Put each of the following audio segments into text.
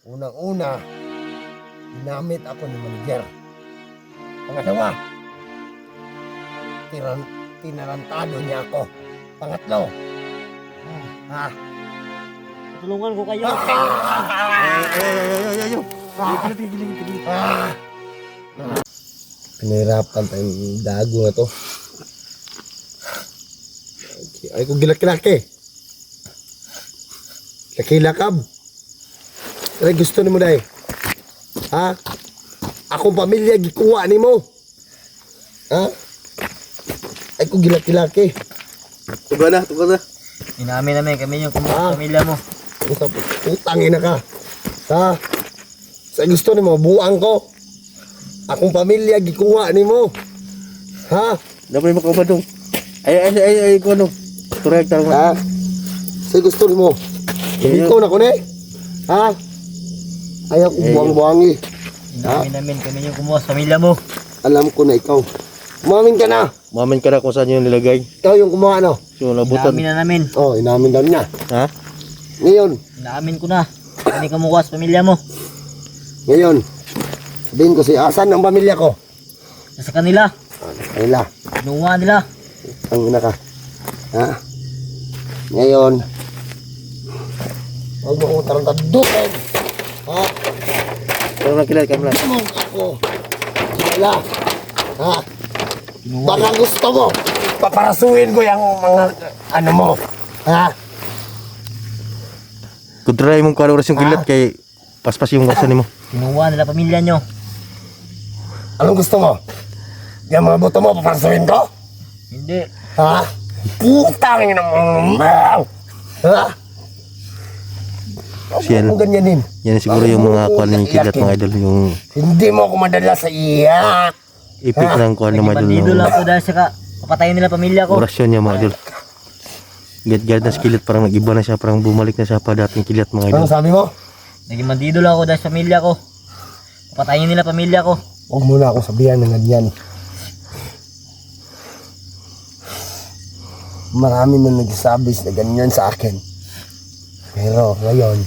Unang-una, ginamit ako ni manager. Pangalawa, tinarantado niya ako. Pangatlo, Tulungan ko kayo. Pinahirapan tayong dago na to. Okay. Ay kung gilaki-laki. Laki-lakab. Ay gusto ni mo dahi. Ha? Akong pamilya gikuha ni mo. Ha? Ay kung gilaki-laki. Tuga na. Inamin namin kami yung kumuha pamilya mo. Utangin na ka. Ha? Sa gusto ni mo, buang ko. Akong pamilya gikuha ni mo. Ha? Dapat mo kabadong. Ay ko no. Correct lang. Ha? Sa gusto ni mo. Ikaw na ko na eh. Ha? Ay ako buang-buangi. Inamin namin kami yung kumuha pamilya mo. Alam ko na ikaw. Umamin ka na. Mamin ka na kung saan yung nilagay. Ikaw yung kumuha no. So nabutan. Inamin na namin. Oh, inamin daw niya. Ha? Ngayon, Inamin ko na. Kami kumuha sa pamilya mo. sabihin ko si asan ang pamilya ko. Sa kanila. Ayla, Kinuha nila. ang ina ka. Ha? Ngayon, huwag mo kong tarantadukin. Ha? Pero nakilat ka mula. Tumog ako. Ayla. Ha? Kinuha. Baka gusto mo. Paparasuin ko yung mga ano mo. Ha? Kung try mong kuha oras yung kilat kay paspas yung kasan mo. Kinuha nila pamilya nyo. Anong gusto mo? Yung mga buto mo, paparasuin ko? Hindi. Ha? Putang ina mo. Ha? Siyan. Huwag mo ganyanin. Yan siguro yung mga kuha ng kilat mga idol. Yung Hindi mo ako madala sa iyak. ipit ng kuha ng mga idol. Bandido lang Ng ako dahil sa papatayin nila pamilya ko. orasyon niya mga idol. Get na kilat parang nag-iba na siya. Parang bumalik na siya pa dating kilat mga idol. Anong sabi mo? Naging bandido lang ako dahil sa pamilya ko. Papatayin nila pamilya ko. Huwag mo na akong sabihan ng ganyan. Marami na nagsasabi na ganyan sa akin. Pero ngayon,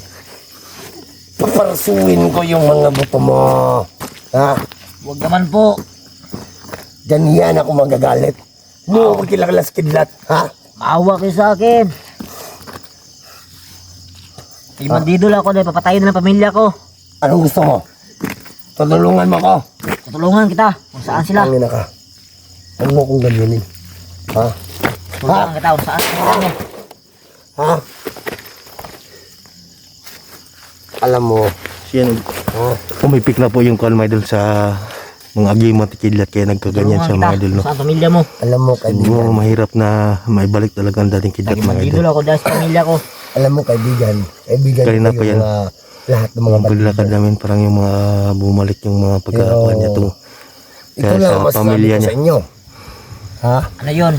paparasuin ko yung mga buto mo. Ha? Huwag naman po. Ganyan ako magagalit. Mo magkilakalas kidlat. Ha? Maawa kayo sa akin. Naging bandido lang ako dahil papatayin nila pamilya ko. Anong gusto mo? Tutulungan mo ko. Tutulungan kita kung saan sila. Ang ina ka. Huwag mo kong ganyanin. Ha? Tutulungan kita kung saan sila mo. Ha? Alam mo, Siyan. Pumipik na po yung kuha mga idol sa mga agimot kilat kaya nagkaganyan siya mga idol. No? Kung saan pamilya mo. alam mo Hindi kaibigan. mo mahirap na maibalik talaga ang dating kilat Naging mga bandido idol. lang ako dahil sa pamilya ko. Alam mo kaibigan. Kaibigan Kanina ko pa yan. yung lahat ng mga Mga paglakad namin parang yung mga bumalik yung mga pagkakakuha niya to. Ito Kaya lang sa ang masasabi pamilya ko niya. sa inyo. Ha? Ano yun?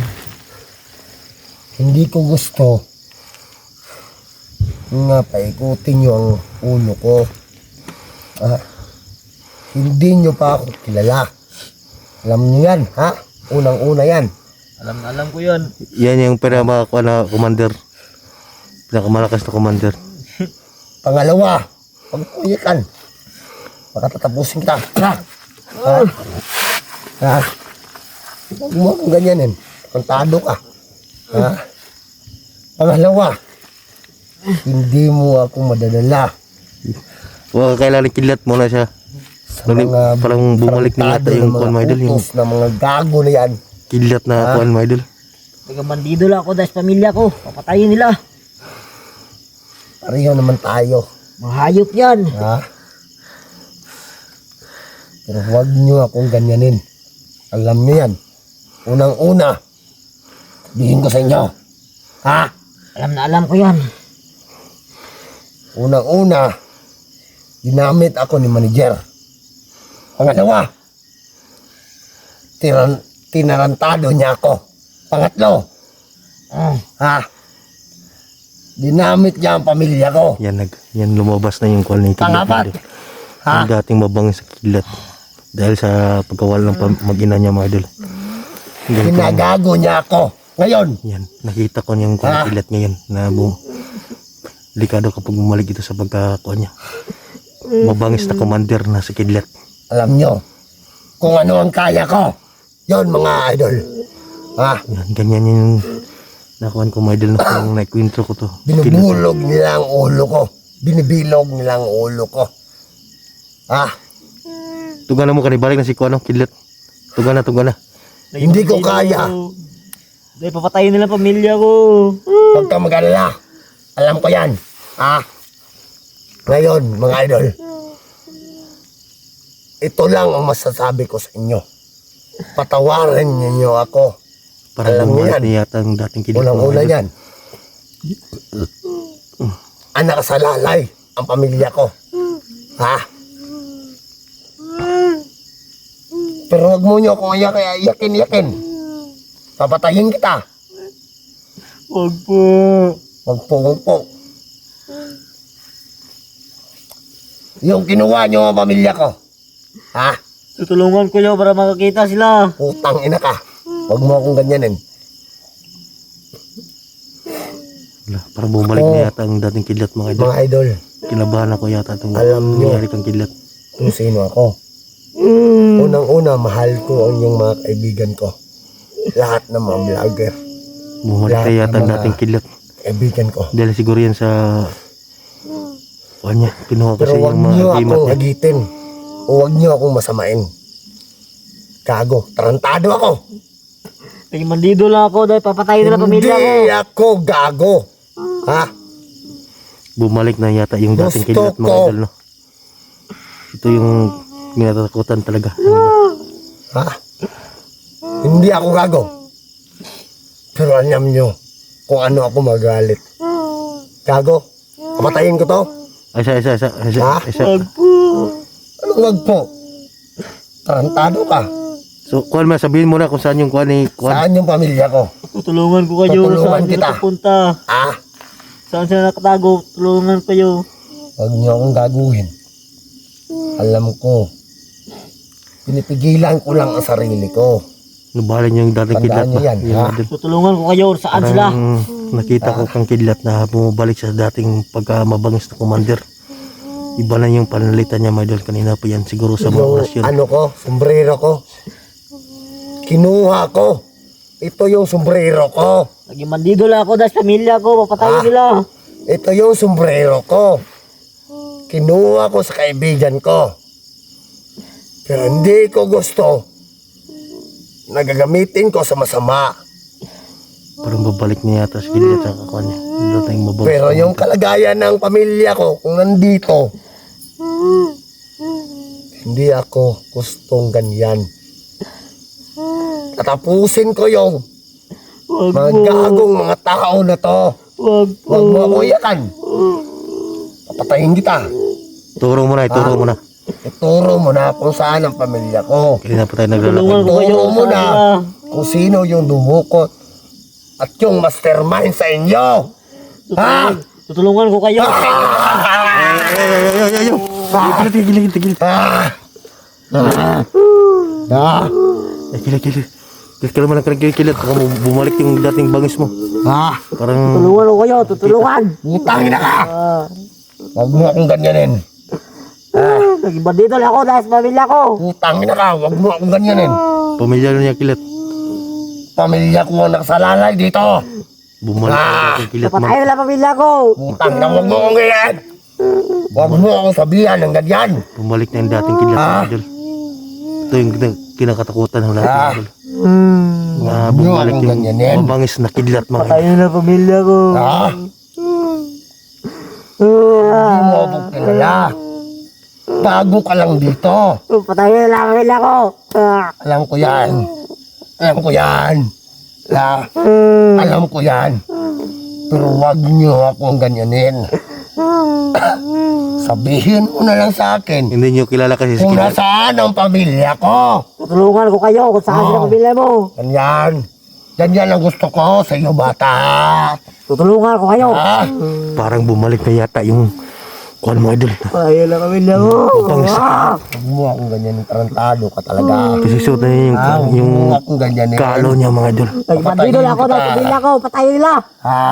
Hindi ko gusto nga paikutin nyo ang ulo ko. Ha? Hindi nyo pa ako kilala. Alam nyo yan, ha? Unang-una yan. Alam ko yun. Yan yung pinakakuha na commander. Pinakamalakas na commander. Pangalawa, pagkuyikan. Baka tatapusin kita. Ha? Ha? Ha? Huwag mo akong ganyanin. Kontado ka. Ha? Pangalawa, hindi mo ako madadala Huwag kailangan kilat mo na siya. sa mga Parang bumalik na yata yung kuha mga idol. Yung utos na mga gago na yan. kilat na kuha mga idol. Naging bandido lang ako dahil sa pamilya ko. Papatayin nila. Pareho naman tayo. Mga hayop yan. Ha? Pero huwag nyo akong ganyanin. Alam nyo yan. Unang-una, sabihin ko sa inyo. Ha? Alam ko yan. Unang-una, ginamit ako ni manager. Pangalawa, tinarantado niya ako. Pangatlo, ha? Dinamit niya ang pamilya ko. Yan lumabas na yung kuha ng kilat. Pangapat, mga idol. ha? Yung dating mabangis sa kilat. Dahil sa pagkawala ng mag-ina niya mga idol. Ganito, Ginagago niya ako. Ngayon, yan, nakita ko yung kuha ng kilat ngayon na delikado kapag bumalik ito sa pagkakuha niya. mabangis na commander na si Kidlat. Alam nyo, kung ano ang kaya ko. Yon mga idol. Ha? Yan, ganyan yung nakuhan ko mga idol na kung naikwintro ko to. Binubulog nila ang ulo ko. Binibilog nila ang ulo ko. Ha? Tugan na mo kanibalik na si Kuano, Kidlat. Tugan na. Hindi ko kaya. Dahil papatayin nila ang pamilya ko. Huwag kang mag-alala. Alam ko yan. Ha? Ngayon, mga idol. Ito lang ang masasabi ko sa inyo. Patawarin ninyo ako. Para Alam niyo bumalik yan. na yata ang dating Kidlat. Unang-una yan. Anak sa lalay ang pamilya ko. Ha? Pero wag mo nyo akong yakin. Papatayin kita. Wag po. Wag po. Yung kinuha nyo ang pamilya ko. Ha? Tutulungan ko yun para makakita sila. Putang ina ka. Wag mo akong ganyanin. Wala, para bumalik na yata ang dating Kidlat mga idol. Mga idol, Kinabahan ako yata itong Alam niyo. nangyari kang Kidlat. kung sino ako. Unang-una, mahal ko ang yung mga kaibigan ko. Lahat ng mga vlogger. Bumalik na Lahat yata ang ng mga- dating Kidlat. Kaibigan ko. Dahil siguro yan sa niya, kinuha Pero kasi wag yung mga niyo agimat akong niya. agitin. O wag niyo akong masamain. Gago. Tarantado ako. Naging bandido lang ako dahil papatayin nila ang pamilya ko. Hindi ako gago. Ha? Bumalik na yata yung dating Gusto Kidlat mga ko. idol, no? Ito yung minatakutan talaga. Ha? Hindi ako gago. Pero alam niyo kung ano ako magalit. Gago. Kamatayin ko to. Isa. Ha? Wag po. Anong wag po? Tarantado ka. So, kuhan mo, sabihin mo na kung saan yung kuhan ni kuhan. Saan yung pamilya ko? Tutulungan ko kayo. Tutulungan Saan sila kita. pupunta? Ha? Saan sila nakatago? Tulungan kayo. Huwag niyo akong gaguhin. Alam ko. Pinipigilan ko lang ang sarili ko. Nabahala niyo yung dating Tandaan Kidlat niyo ba? yan, Yung ha? idol. Tutulungan ko kayo. Saan sila? Parang nakita ko kang Kidlat na bumabalik sa dating pagkamabangis na commander. Iba na yung panalitan niya mga idol. Kanina pa yan siguro sa mga oras yun. Yung ano ko, sombrero ko. Kinuha ko. Ito yung sombrero ko. Naging bandido lang ako dahil sa pamilya ko. Papatayin nila. Ito yung sombrero ko. Kinuha ko sa kaibigan ko. Pero hindi ko gusto na gagamitin ko sa masama. Parang babalik niya yata sa Kidlat sa kakuhan niya. Yung dating mabangis. Pero yung kalagayan ng pamilya ko, kung nandito, hindi ako gustong ganyan. Tatapusin ko yung Wag mga po. gagong mga tao na to. Wag po. Huwag mo ako iyakan. Papatayin kita. Turo mo na, ituro mo na. Ituro mo na kung saan ang pamilya ko. Kanina pa tayo Tulungan naglalakad. ko kayo. Ituro mo Saan na sila? kung sino yung dumukot at yung mastermind sa inyo. Ha? Tutulungan ko kayo. Tigil. Ah! Gilid. Kaya naman ang kilit. Baka bumalik yung dating bangis mo. Ah! Parang Tutulungan ko kayo. Tutulungan. Utangin na ka! Huwag mo akong ganyanin. Naging bandido lang ako dahil sa pamilya ko. Utangin na ka! Huwag mo akong ganyanin. pamilyar niya kilit. Pamilya ko ang nakasalalay dito. Bumalik yung dating kilit man. Papatayin nila ang pamilya ko. Utang na huwag mo akong ganyan. Huwag mo akong sabihan ng ganyan. Bumalik na yung dating kilit mga idol. Ito yung kinakatakutan ng lahat mga idol. Na bumalik akong yung ganyanin. mabangis na kidlat mga idol. Patayin nila ang pamilya ko. Ha? Hindi mo ako kilala. Bago ka lang dito. Patayin nila ang pamilya ko. Alam ko yan. Alam ko yan. Alam ko yan. Pero wag niyo akong ganyanin. Sabihin mo na lang sa akin Hindi nyo kilala kasi si kung kidlat. nasaan ang pamilya ko. Tutulungan ko kayo kung saan sila ang pamilya mo. Ganyan. Ganyan ang gusto ko sa iyo, bata. Tutulungan ko kayo. Ha? Parang bumalik na yata yung kuhan mga idol. Patayin nila ang pamilya mo. Mabangis. Huwag mo akong ganyan. Tarantado ka talaga. Kasi suot na niya Huwag yung mo akong ganyanin. kalo niya mga idol. Naging bandido lang ako dahil sa pamilya ko. Patayin nila. Ha?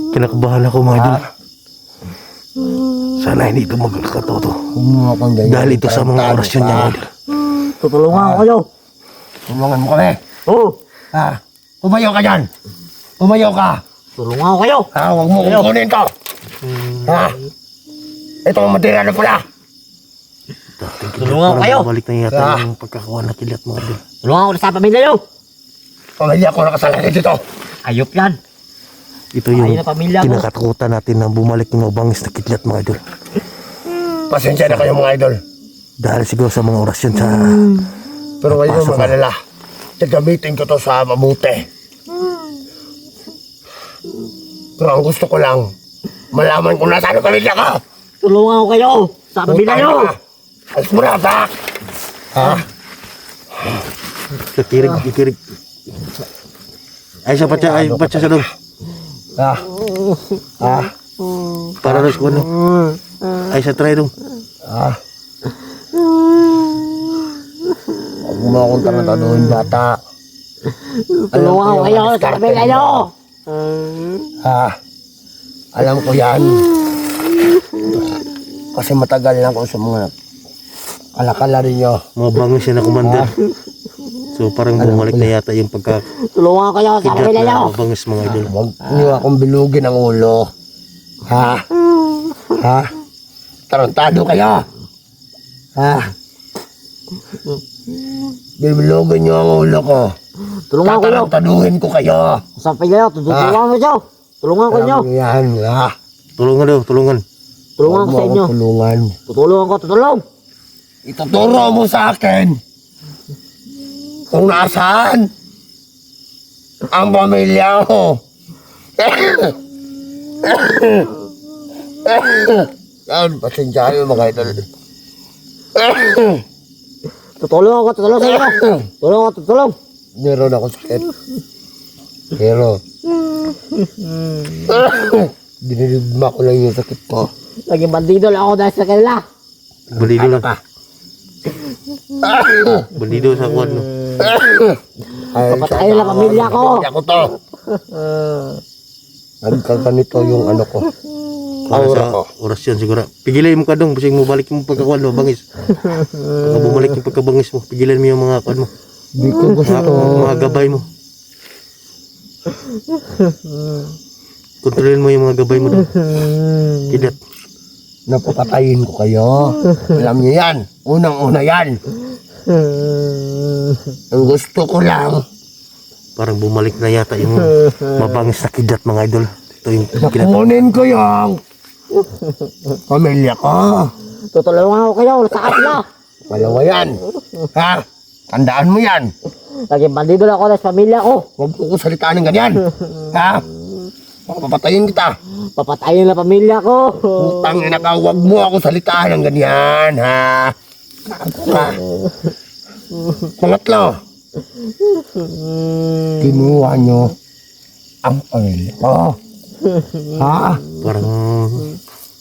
Kinakabahan ako mga idol. Sana hindi ito magkakatoto. Huwag mo akong ganyan. Dahil ito sa mga Tarantado orasyon ka. niya, mga idol. Tutulungan ko kayo. Tulungan mo kami. Oo. Ha? Tumayo ka dyan. Tumayo ka. Tulungan ko kayo. Ha? Huwag mo Ayaw. kukunin to. Ha? Ito ang matira na pala. Dating kidlat, Tulungan ko parang kayo. bumalik na yata Ah. yung pagkakawa na kidlat, mga idol. Tulungan ko na sa pamilya nyo. Pamilya ko nakasalaki dito. Ayop yan. Ito yung Ayun na pamilya ko. kinakatakutan natin na bumalik yung mabangis na kidlat, mga idol. Pasensya na kayo mga idol. Dahil siguro sa mga orasyon sa... Pero kayo Pasok mga alala. Gagamitin ko to sa mabuti. Pero ang gusto ko lang, malaman kung nasaan ang pamilya ko. Tulungan ko kayo. Sa pamilya nyo. Alis mo na, Zach. Ha? Ikirig. Ay, sa patya sa doon. Ha? Ha? Para rin ko, ano? Ay, sa try doon. Ha? Huwag mo akong tarantaduhin, bata. Tulungan ko kayo sa pamilya nyo. Ha? Alam ko yan. Kasi matagal na ako sa mga alakala ninyo. Mabangis siya na commander. So, parang bumalik na yata yung pagka-kidlat Tulungan ko kayo sa pamilya nyo. na mabangis, mga idol. Huwag niyo akong bilugin ang ulo. Ha? Ha? Tarantado kayo. Ha? Bilugin niyo ang ulo ko. Tulungan ko kayo. Tatarantaduhin ko kayo. Sa pamilya nyo. Tulungan ko kayo. Tulungan ko nyo. Alam niyo yan, ha? Tulungan daw, tulungan. Tulungan Huwag ko mo sa inyo. akong tulungan. Tutulungan ko. Tutulong. Ituturo mo sa akin kung nasaan ang pamilya ko. Yan, pasensyahan mo mga idol. Tutulong ako. Tutulong sa inyo. Tulong ako. Tutulong. Meron ako sakit. Pero, dinilidma ko lang yung sakit ko. Naging bandido lang ako dahil sa kanila. Bandido lang. ka? Bandido sa kwan, no? Papatayin lang pamilya ko. Pamilya ko to. Nagkaganito yung ano ko. Para Aura sa ko. orasyon siguro. Pigilan mo ka dong, kasi mo balik yung pagkakuan mo, bangis. Pagka bumalik yung pagkabangis mo, pigilan mo yung mga kuan mo. Di ko gusto. Mga gabay mo. Kontrolin mo yung mga gabay mo doon. Kidlat. Napapatayin ko kayo. Alam niyo yan. Unang-una yan. Ang gusto ko lang, Parang bumalik na yata yung mabangis na kidlat, mga idol. Ito yung kidlat. nakunin ko yung pamilya ko. Tutulungan ko kayo. Sa kanila. Malawa yan. Ha? Tandaan mo yan. Naging bandido lang ako dahil sa pamilya ko. Huwag ko salitaan ng ganyan. Ha? Papatayin kita. Papatayin lang pamilya ko. Putang ina ka, huwag mo ako salitaan ng ganyan. Ha? Ha? Pangatlo, kinuha nyo ang pamilya ko. Ha? Parang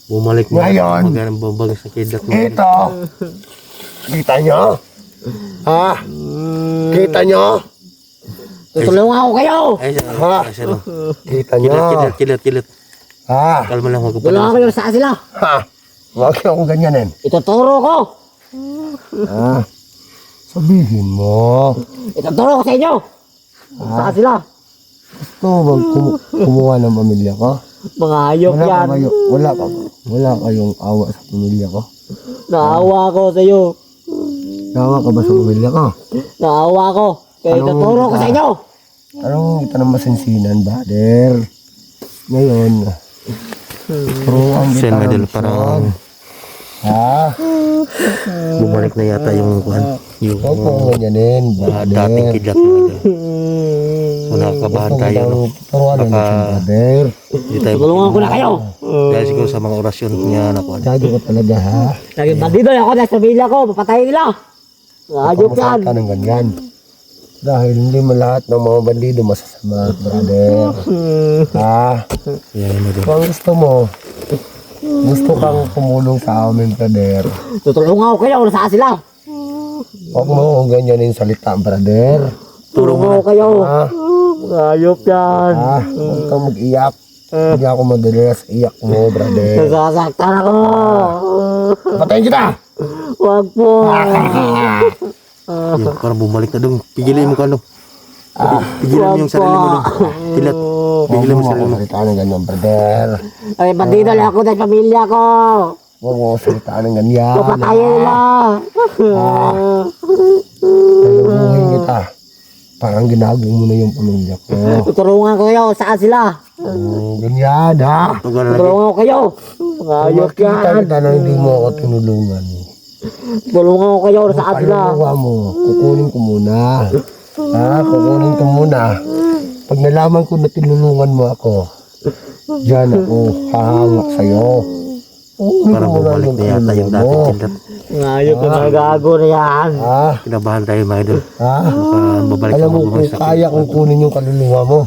bumalik na Ngayon. yung mabangis na kidlat, mga idol. Ito. Kita nyo? Ha? Kita nyo? Tutulungan ko kayo. Ay, Ha? siya no. Kita nyo? Kidlat. Ha? Kalma lang, huwag ko Tulungan ko pa. kayo. Saan sila? Ha? Huwag akong ganyanin. Ituturo ko. Ha? Sabihin mo. Ituturo ko sa inyo. Saan sila? Gusto mo bang kumuha ng pamilya ko? Mga hayop yan. Wala kayong awa sa pamilya ko? Naawa ko sa iyo. Awa ka ba sa pamilya ko? Naawa ko. Kaya Anong ituturo ko sa inyo. Anong kita ng masinsinan, brother? Ngayon, turuan kita Sen, ng idol, misyon. parang Ha? bumalik na yata yung kuan. Yung Huwag mong ganyanin, dating brother. kidlat, mga idol. So, nakakabahan tayo, no? Turuan ng Baka- misyon, brother. Hindi tayo Tulungan ko na kayo. dahil siguro sa mga orasyon niya na kuan. Sabi ko talaga, ha? Naging bandido lang ako dahil sa pamilya ko. Papatayin nila. Hayop yan. Ka ng ganyan. Dahil hindi mo lahat ng mga bandido masasama, brother. Ha? Yan, mga idol. Kung gusto mo, gusto kang kumulong sa amin, brother. Tutulungan ko kayo. Saan sila? Huwag mo kung ganyan yung salita, brother. Turo mo Tulungan ko kayo. Ha? Hayop yan. Ha? Huwag kang mag-iyak. Hindi ako madalas iyak mo, brother. Nasasaktan ako. Patayin kita! Wag po. Yan, parang bumalik na dong. Pigilin mo ka no. Pigilan mo yung sarili mo dong. Kidlat. Pigilan mo yung sarili mo. Salita ng ganyan, brother. Ay, bandido lang ako dahil pamilya ko. Huwag mo salita ng ganyan. Papatayin nila. Talaguhin kita. Parang ginago mo na yung pamilya ko. Tutulungan ko kayo. Saan sila? Ganyan, ha? Tugan na lagi. Tutulungan ko kayo. Ayok Makita yan. kita na hindi mo ako tinulungan. Tutulungan ko kayo. Saan sila? Kaluluwa mo, kukunin ko muna. Ha? Kukunin ko muna. Pag nalaman ko na tinulungan mo ako, diyan ako hahangak sa'yo. Kukunin Parang ko muna bumalik na yata yung kaluluwa dating mo. kidlat. Ayok ko na gago na yan. Ha? Kinabahan tayo mga idol. Ha? Baka babalik Alam ako mo bumalik kung sa kaya kong kunin yung kaluluwa mo.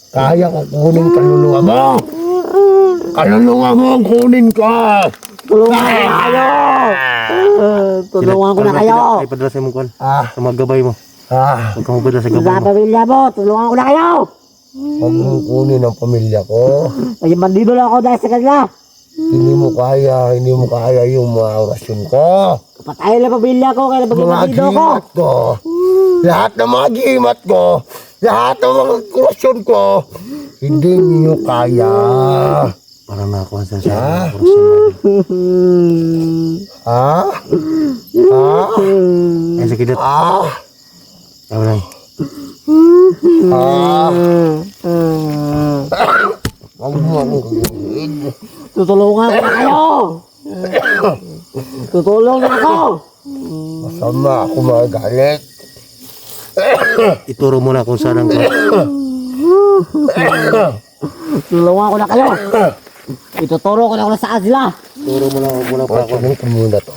Kaya kong kunin kaluluwa mo. Kaluluwa mo ang kunin ko. Tulungan ko na kayo. Tulungan ko na kayo. Ay, padrasin mo kuhan. Ah, Sa mga gabay mo. ah. Huwag kang mabala sa Sa gabay mo. pamilya mo. Tulungan ko na kayo. Huwag mong kunin ang pamilya ko. Ay, bandido lang ako dahil sa kanila. Hindi mo kaya yung mga orasyon ko. Patayin lang pamilya ko. Kaya bagay Mga bandido ko. gimat ko. Lahat ng mga gimat ko. Lahat ng mga orasyon ko. Hindi niyo kaya. Parang nakakuha sa Ah. orasyon mga idol. Ha? Ha? Ay, sa kidlat. Ah? Tama lang. Ah? Huwag mo akong kukunin. Tutulungan ko na kayo. Tutulong na ako. Masama ako magalit. Ituro mo na kung saan ang Tulungan ko na kayo. Ituturo ko na kung saan sila. Turo mo na muna pa ako. Kunin ko muna to.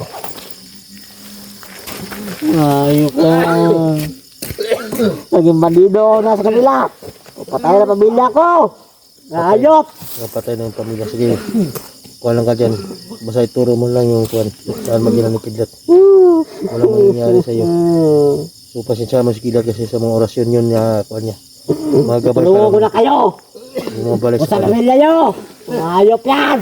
Ayok ko. Naging bandido ako na sa kanila. Patayin na pamilya ko. Ayok. Napatay na yung pamilya. Sige. Kuha lang ka dyan. Basta ituro mo lang yung kuhan. Saan magina ni kidlat. Walang mangyayari sa iyo. So, pasensya mo si kidlat kasi sa mga orasyon yun na kuhan niya. Mga gabay Tulungan ko parang na kayo. bumabalik Kung sa sa kanya. pamilya nyo. Ayok yan.